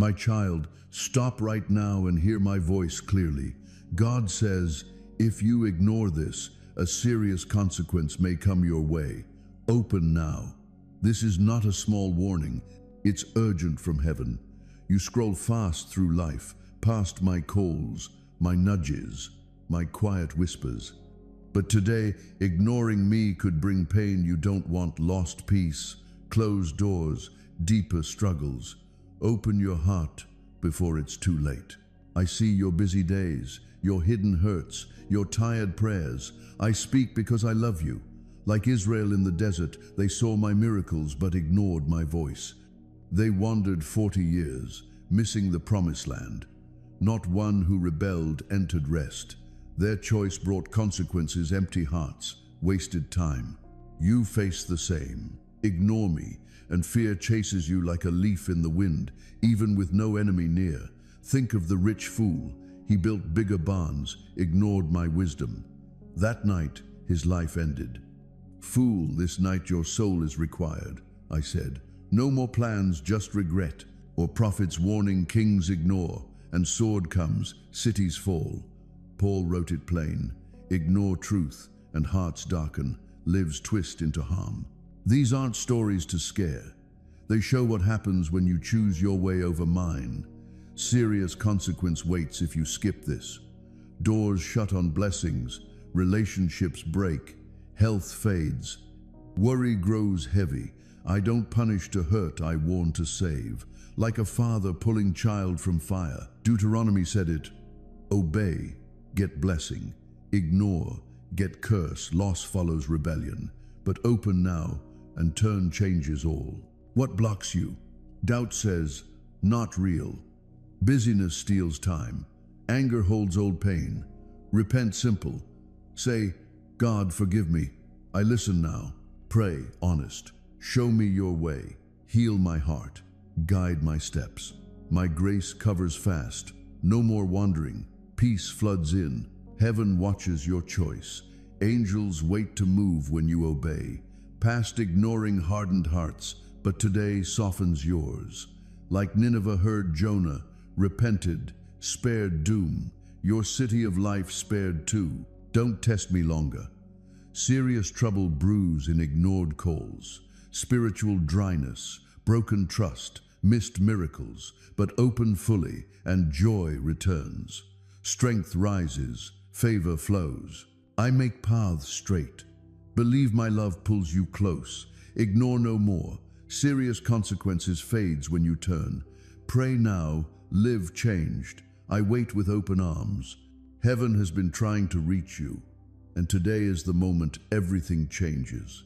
My child, stop right now and hear my voice clearly. God says, if you ignore this, a serious consequence may come your way. Open now. This is not a small warning. It's urgent from heaven. You scroll fast through life, past my calls, my nudges, my quiet whispers. But today, ignoring me could bring pain you don't want: lost peace, closed doors, deeper struggles. Open your heart before it's too late. I see your busy days, your hidden hurts, your tired prayers. I speak because I love you. Like Israel in the desert, they saw my miracles but ignored my voice. They wandered 40 years, missing the promised land. Not one who rebelled entered rest. Their choice brought consequences: empty hearts, wasted time. You face the same. Ignore me, and fear chases you like a leaf in the wind, even with no enemy near. Think of the rich fool. He built bigger barns, ignored my wisdom. That night, his life ended. Fool, this night your soul is required, I said. No more plans, just regret. Or prophets warning: kings ignore, and sword comes, cities fall. Paul wrote it plain: ignore truth, and hearts darken, lives twist into harm. These aren't stories to scare. They show what happens when you choose your way over mine. Serious consequence waits if you skip this. Doors shut on blessings, relationships break, health fades. Worry grows heavy. I don't punish to hurt, I warn to save. Like a father pulling child from fire. Deuteronomy said it. Obey, get blessing. Ignore, get curse. Loss follows rebellion. But open now, and turn changes all. What blocks you? Doubt says, not real. Busyness steals time. Anger holds old pain. Repent simple. Say, God, forgive me. I listen now. Pray, honest. Show me your way. Heal my heart. Guide my steps. My grace covers fast. No more wandering. Peace floods in. Heaven watches your choice. Angels wait to move when you obey. Past ignoring hardened hearts, but today softens yours. Like Nineveh heard Jonah, repented, spared doom. Your city of life spared too. Don't test me longer. Serious trouble brews in ignored calls. Spiritual dryness, broken trust, missed miracles, but open fully and joy returns. Strength rises, favor flows. I make paths straight. Believe my love pulls you close. Ignore no more. Serious consequences fades when you turn. Pray now, live changed. I wait with open arms. Heaven has been trying to reach you, and today is the moment everything changes.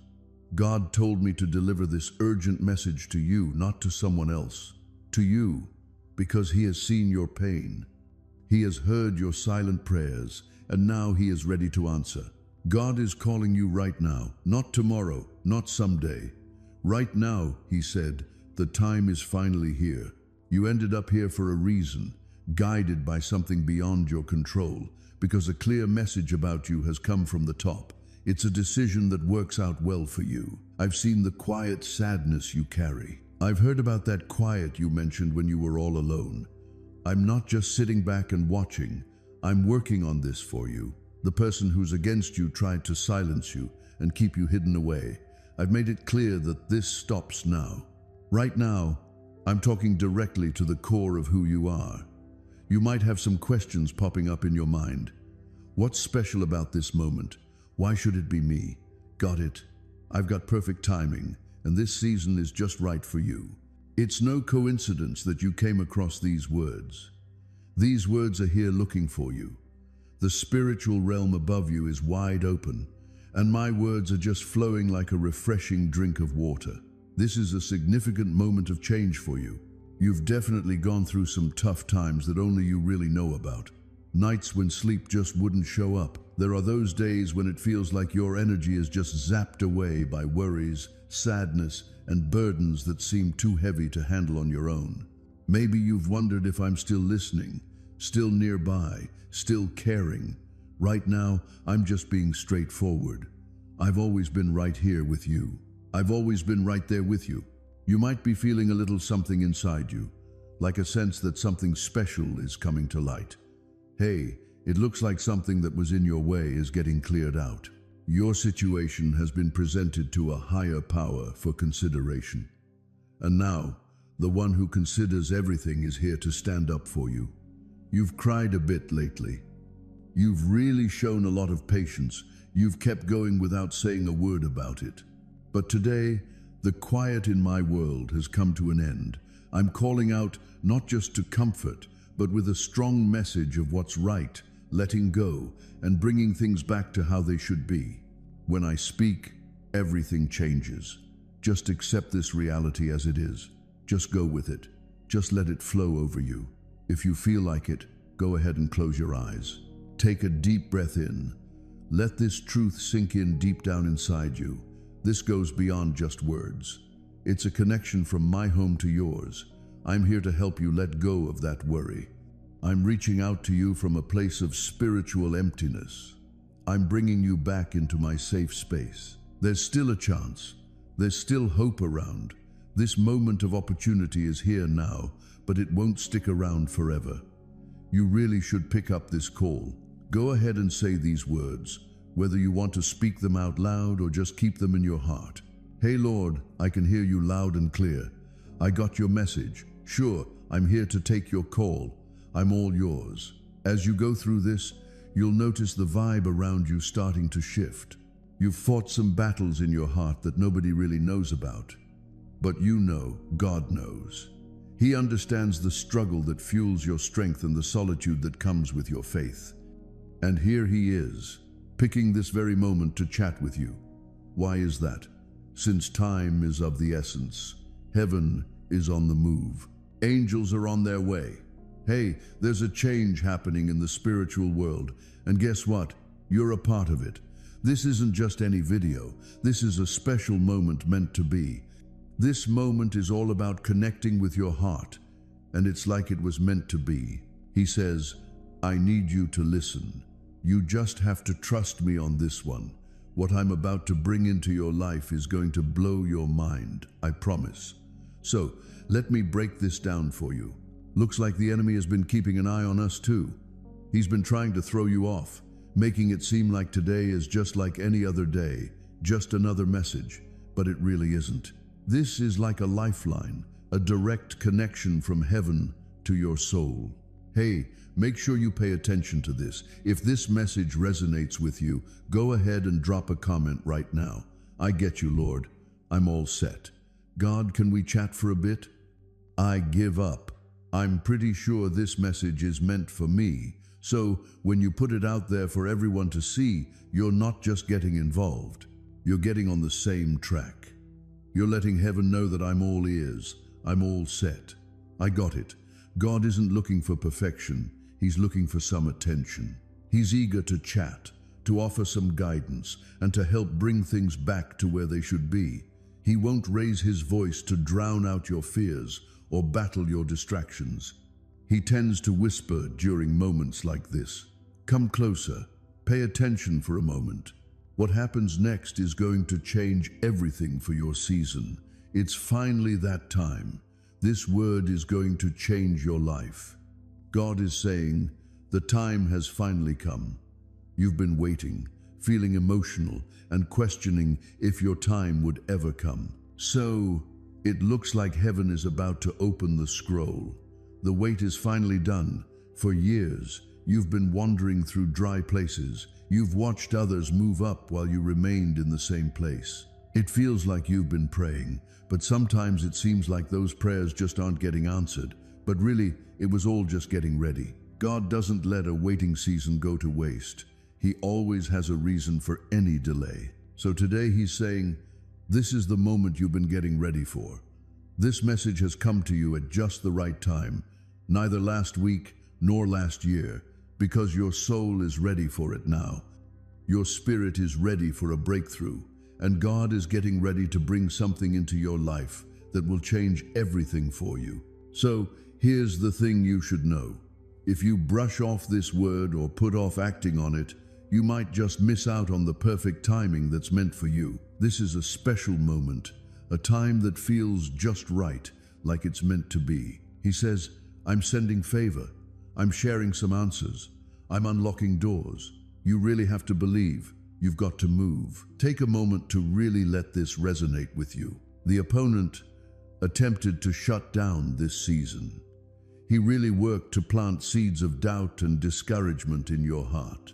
God told me to deliver this urgent message to you, not to someone else. To you, because He has seen your pain. He has heard your silent prayers, and now He is ready to answer. God is calling you right now, not tomorrow, not someday. Right now, He said, the time is finally here. You ended up here for a reason, guided by something beyond your control, because a clear message about you has come from the top. It's a decision that works out well for you. I've seen the quiet sadness you carry. I've heard about that quiet you mentioned when you were all alone. I'm not just sitting back and watching. I'm working on this for you. The person who's against you tried to silence you and keep you hidden away. I've made it clear that this stops now. Right now, I'm talking directly to the core of who you are. You might have some questions popping up in your mind. What's special about this moment? Why should it be me? Got it. I've got perfect timing, and this season is just right for you. It's no coincidence that you came across these words. These words are here looking for you. The spiritual realm above you is wide open, and my words are just flowing like a refreshing drink of water. This is a significant moment of change for you. You've definitely gone through some tough times that only you really know about. Nights when sleep just wouldn't show up. There are those days when it feels like your energy is just zapped away by worries, sadness, and burdens that seem too heavy to handle on your own. Maybe you've wondered if I'm still listening, still nearby, still caring. Right now, I'm just being straightforward. I've always been right here with you. I've always been right there with you. You might be feeling a little something inside you, like a sense that something special is coming to light. Hey, it looks like something that was in your way is getting cleared out. Your situation has been presented to a higher power for consideration. And now, the one who considers everything is here to stand up for you. You've cried a bit lately. You've really shown a lot of patience. You've kept going without saying a word about it. But today, the quiet in my world has come to an end. I'm calling out not just to comfort, but with a strong message of what's right, letting go, and bringing things back to how they should be. When I speak, everything changes. Just accept this reality as it is. Just go with it. Just let it flow over you. If you feel like it, go ahead and close your eyes. Take a deep breath in. Let this truth sink in deep down inside you. This goes beyond just words. It's a connection from my home to yours. I'm here to help you let go of that worry. I'm reaching out to you from a place of spiritual emptiness. I'm bringing you back into my safe space. There's still a chance. There's still hope around. This moment of opportunity is here now, but it won't stick around forever. You really should pick up this call. Go ahead and say these words, whether you want to speak them out loud or just keep them in your heart. Hey Lord, I can hear you loud and clear. I got your message. Sure, I'm here to take your call. I'm all yours. As you go through this, you'll notice the vibe around you starting to shift. You've fought some battles in your heart that nobody really knows about. But you know, God knows. He understands the struggle that fuels your strength and the solitude that comes with your faith. And here he is, picking this very moment to chat with you. Why is that? Since time is of the essence, heaven is on the move. Angels are on their way. Hey, there's a change happening in the spiritual world, and guess what? You're a part of it. This isn't just any video. This is a special moment meant to be. This moment is all about connecting with your heart, and it's like it was meant to be. He says, I need you to listen. You just have to trust me on this one. What I'm about to bring into your life is going to blow your mind, I promise. So, let me break this down for you. Looks like the enemy has been keeping an eye on us too. He's been trying to throw you off, making it seem like today is just like any other day, just another message, but it really isn't. This is like a lifeline, a direct connection from heaven to your soul. Hey, make sure you pay attention to this. If this message resonates with you, go ahead and drop a comment right now. I get you, Lord. I'm all set. God, can we chat for a bit? I give up. I'm pretty sure this message is meant for me. So when you put it out there for everyone to see, you're not just getting involved. You're getting on the same track. You're letting heaven know that I'm all ears. I'm all set. I got it. God isn't looking for perfection. He's looking for some attention. He's eager to chat, to offer some guidance, and to help bring things back to where they should be. He won't raise his voice to drown out your fears or battle your distractions. He tends to whisper during moments like this. Come closer. Pay attention for a moment. What happens next is going to change everything for your season. It's finally that time. This word is going to change your life. God is saying, the time has finally come. You've been waiting, feeling emotional, and questioning if your time would ever come. So, it looks like heaven is about to open the scroll. The wait is finally done. For years, you've been wandering through dry places. You've watched others move up while you remained in the same place. It feels like you've been praying, but sometimes it seems like those prayers just aren't getting answered. But really, it was all just getting ready. God doesn't let a waiting season go to waste. He always has a reason for any delay. So today he's saying, this is the moment you've been getting ready for. This message has come to you at just the right time, neither last week nor last year, because your soul is ready for it now. Your spirit is ready for a breakthrough, and God is getting ready to bring something into your life that will change everything for you. So here's the thing you should know. If you brush off this word or put off acting on it, you might just miss out on the perfect timing that's meant for you. This is a special moment, a time that feels just right, like it's meant to be. He says, I'm sending favor. I'm sharing some answers. I'm unlocking doors. You really have to believe. You've got to move. Take a moment to really let this resonate with you. The opponent attempted to shut down this season. He really worked to plant seeds of doubt and discouragement in your heart.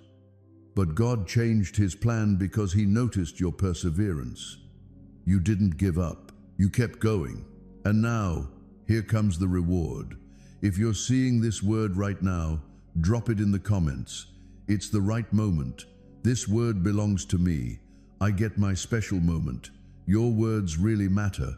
But God changed his plan because he noticed your perseverance. You didn't give up. You kept going. And now, here comes the reward. If you're seeing this word right now, drop it in the comments. It's the right moment. This word belongs to me. I get my special moment. Your words really matter.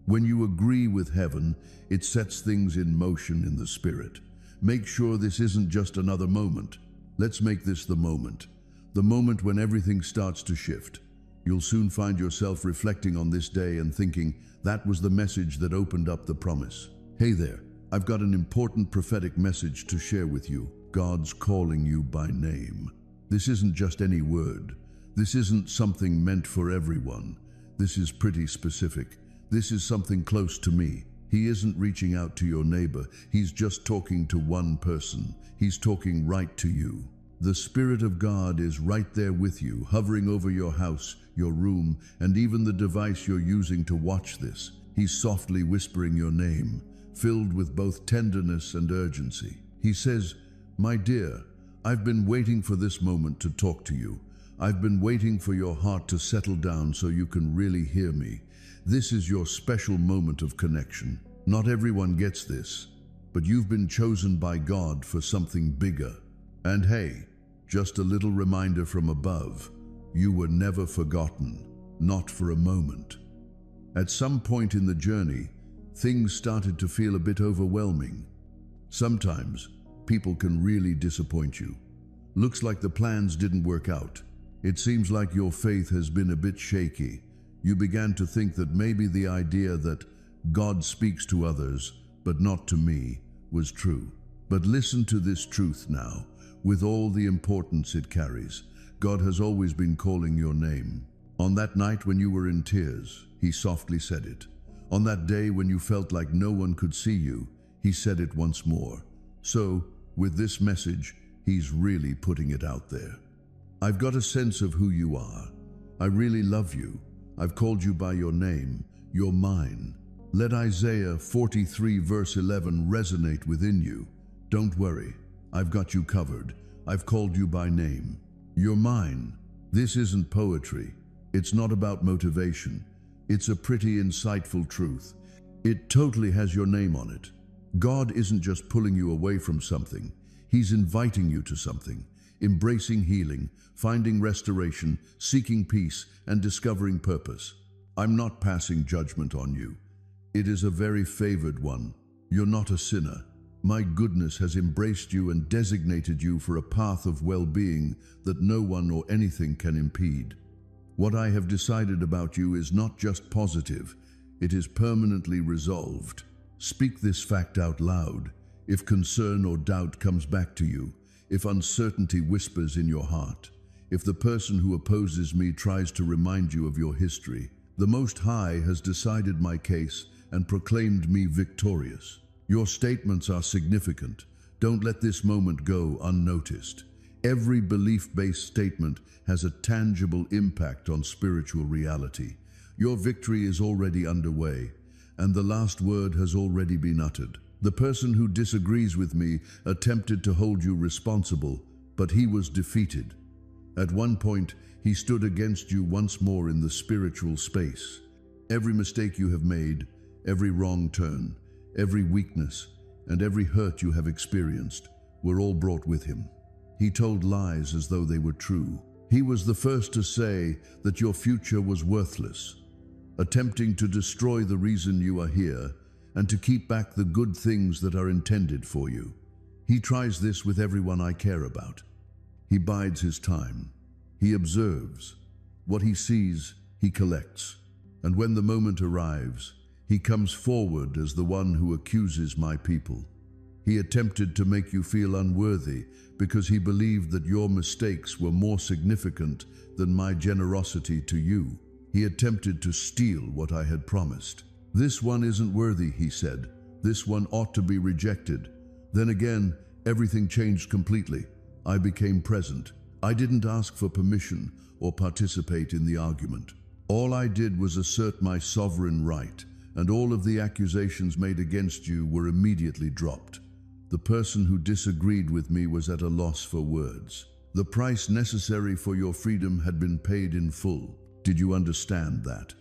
When you agree with heaven, it sets things in motion in the spirit. Make sure this isn't just another moment. Let's make this the moment. The moment when everything starts to shift. You'll soon find yourself reflecting on this day and thinking, that was the message that opened up the promise. Hey there, I've got an important prophetic message to share with you. God's calling you by name. This isn't just any word. This isn't something meant for everyone. This is pretty specific. This is something close to me. He isn't reaching out to your neighbor. He's just talking to one person. He's talking right to you. The Spirit of God is right there with you, hovering over your house, your room, and even the device you're using to watch this. He's softly whispering your name, filled with both tenderness and urgency. He says, "My dear, I've been waiting for this moment to talk to you. I've been waiting for your heart to settle down so you can really hear me. This is your special moment of connection. Not everyone gets this, but you've been chosen by God for something bigger. And hey, just a little reminder from above, you were never forgotten, not for a moment." At some point in the journey, things started to feel a bit overwhelming. Sometimes, people can really disappoint you. Looks like the plans didn't work out. It seems like your faith has been a bit shaky. You began to think that maybe the idea that God speaks to others, but not to me, was true. But listen to this truth now, with all the importance it carries. God has always been calling your name. On that night when you were in tears, he softly said it. On that day when you felt like no one could see you, he said it once more. So, with this message, he's really putting it out there. I've got a sense of who you are. I really love you. I've called you by your name. You're mine. Let Isaiah 43 verse 11 resonate within you. Don't worry. I've got you covered. I've called you by name. You're mine. This isn't poetry. It's not about motivation. It's a pretty insightful truth. It totally has your name on it. God isn't just pulling you away from something. He's inviting you to something. Embracing healing, finding restoration, seeking peace, and discovering purpose. I'm not passing judgment on you. It is a very favored one. You're not a sinner. My goodness has embraced you and designated you for a path of well-being that no one or anything can impede. What I have decided about you is not just positive, it is permanently resolved. Speak this fact out loud. If concern or doubt comes back to you, if uncertainty whispers in your heart, if the person who opposes me tries to remind you of your history, the Most High has decided my case and proclaimed me victorious. Your statements are significant. Don't let this moment go unnoticed. Every belief-based statement has a tangible impact on spiritual reality. Your victory is already underway, and the last word has already been uttered. The person who disagrees with me attempted to hold you responsible, but he was defeated. At one point, he stood against you once more in the spiritual space. Every mistake you have made, every wrong turn, every weakness, and every hurt you have experienced were all brought with him. He told lies as though they were true. He was the first to say that your future was worthless, attempting to destroy the reason you are here and to keep back the good things that are intended for you. He tries this with everyone I care about. He bides his time. He observes. What he sees, he collects. And when the moment arrives, he comes forward as the one who accuses my people. He attempted to make you feel unworthy because he believed that your mistakes were more significant than my generosity to you. He attempted to steal what I had promised. This one isn't worthy, he said. This one ought to be rejected. Then again, everything changed completely. I became present. I didn't ask for permission or participate in the argument. All I did was assert my sovereign right, and all of the accusations made against you were immediately dropped. The person who disagreed with me was at a loss for words. The price necessary for your freedom had been paid in full. Did you understand that?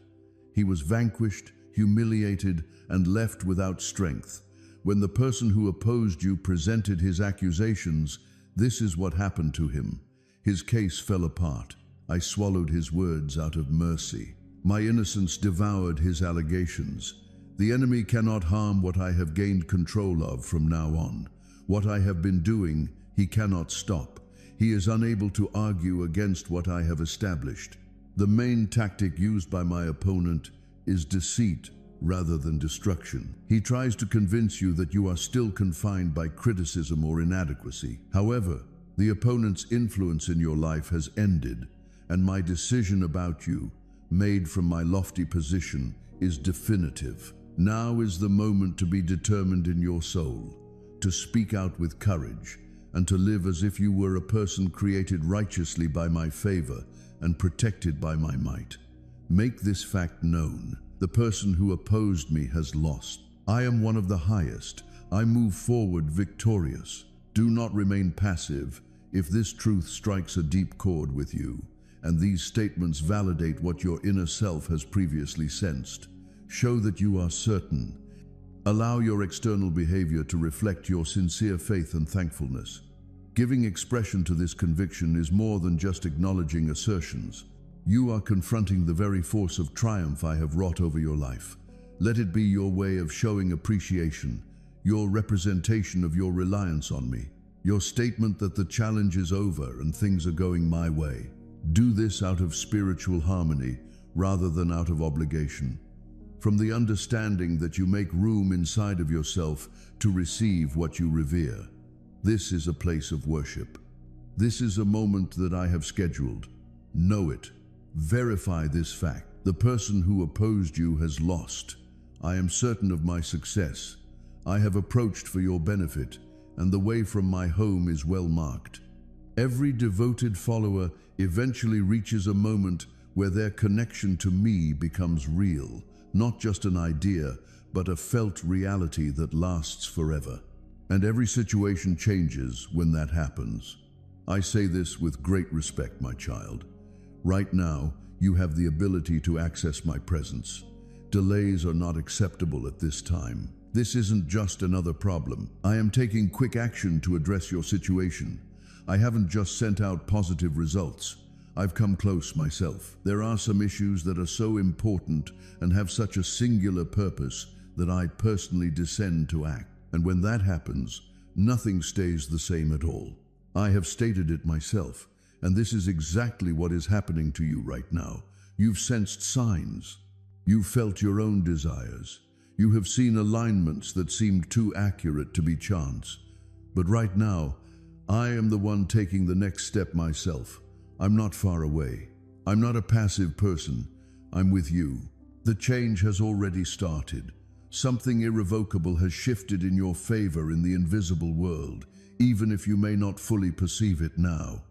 He was vanquished, humiliated, and left without strength. When the person who opposed you presented his accusations, this is what happened to him. His case fell apart. I swallowed his words out of mercy. My innocence devoured his allegations. The enemy cannot harm what I have gained control of from now on. What I have been doing, he cannot stop. He is unable to argue against what I have established. The main tactic used by my opponent is deceit rather than destruction. He tries to convince you that you are still confined by criticism or inadequacy. However, the opponent's influence in your life has ended, and my decision about you, made from my lofty position, is definitive. Now is the moment to be determined in your soul, to speak out with courage, and to live as if you were a person created righteously by my favor and protected by my might. Make this fact known. The person who opposed me has lost. I am one of the highest. I move forward victorious. Do not remain passive if this truth strikes a deep chord with you, and these statements validate what your inner self has previously sensed. Show that you are certain. Allow your external behavior to reflect your sincere faith and thankfulness. Giving expression to this conviction is more than just acknowledging assertions. You are confronting the very force of triumph I have wrought over your life. Let it be your way of showing appreciation, your representation of your reliance on me, your statement that the challenge is over and things are going my way. Do this out of spiritual harmony rather than out of obligation. From the understanding that you make room inside of yourself to receive what you revere. This is a place of worship. This is a moment that I have scheduled. Know it. Verify this fact. The person who opposed you has lost. I am certain of my success. I have approached for your benefit, and the way from my home is well marked. Every devoted follower eventually reaches a moment where their connection to me becomes real. Not just an idea, but a felt reality that lasts forever. And every situation changes when that happens. I say this with great respect, my child. Right now, you have the ability to access my presence. Delays are not acceptable at this time. This isn't just another problem. I am taking quick action to address your situation. I haven't just sent out positive results. I've come close myself. There are some issues that are so important and have such a singular purpose that I personally descend to act. And when that happens, nothing stays the same at all. I have stated it myself, and this is exactly what is happening to you right now. You've sensed signs. You've felt your own desires. You have seen alignments that seemed too accurate to be chance. But right now, I am the one taking the next step myself. I'm not far away. I'm not a passive person. I'm with you. The change has already started. Something irrevocable has shifted in your favor in the invisible world, even if you may not fully perceive it now.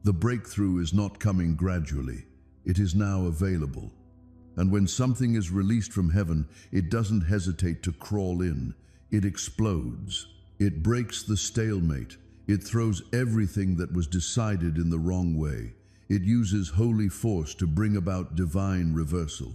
The breakthrough is not coming gradually. It is now available. And when something is released from heaven, it doesn't hesitate to crawl in. It explodes. It breaks the stalemate. It throws everything that was decided in the wrong way. It uses holy force to bring about divine reversal.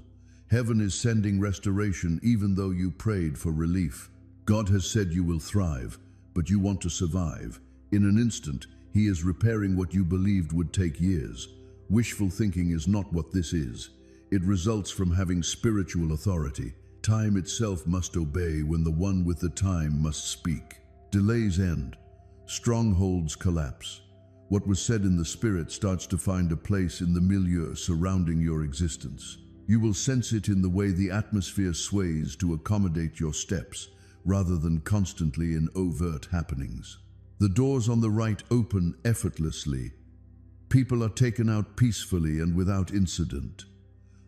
Heaven is sending restoration even though you prayed for relief. God has said you will thrive, but you want to survive. In an instant, He is repairing what you believed would take years. Wishful thinking is not what this is. It results from having spiritual authority. Time itself must obey when the one with the time must speak. Delays end. Strongholds collapse. What was said in the spirit starts to find a place in the milieu surrounding your existence. You will sense it in the way the atmosphere sways to accommodate your steps, rather than constantly in overt happenings. The doors on the right open effortlessly. People are taken out peacefully and without incident.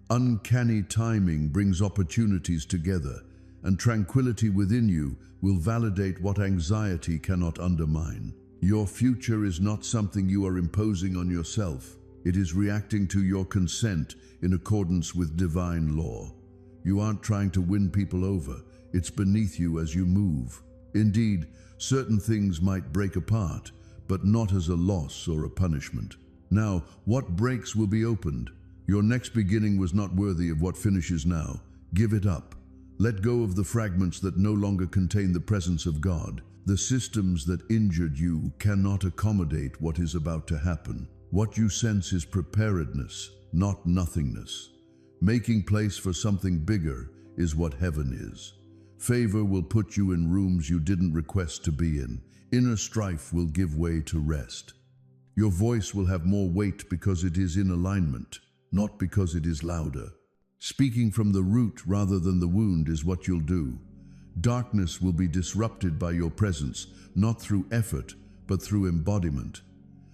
Uncanny timing brings opportunities together, and tranquility within you will validate what anxiety cannot undermine. Your future is not something you are imposing on yourself. It is reacting to your consent in accordance with divine law. You aren't trying to win people over. It's beneath you as you move. Indeed, certain things might break apart, but not as a loss or a punishment. Now, what breaks will be opened. Your next beginning was not worthy of what finishes now. Give it up. Let go of the fragments that no longer contain the presence of God. The systems that injured you cannot accommodate what is about to happen. What you sense is preparedness, not nothingness. Making place for something bigger is what heaven is. Favor will put you in rooms you didn't request to be in. Inner strife will give way to rest. Your voice will have more weight because it is in alignment, not because it is louder. Speaking from the root rather than the wound is what you'll do. Darkness will be disrupted by your presence, not through effort, but through embodiment.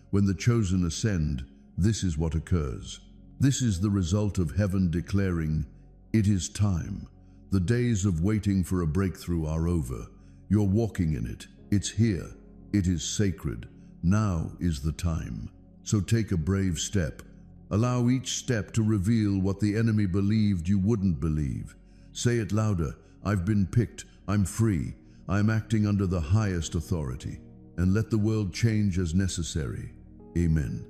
When the chosen ascend, this is what occurs. This is the result of heaven declaring, "It is time." The days of waiting for a breakthrough are over. You're walking in it. It's here. It is sacred. Now is the time. So take a brave step. Allow each step to reveal what the enemy believed you wouldn't believe. Say it louder. I've been picked. I'm free. I'm acting under the highest authority. And let the world change as necessary. Amen.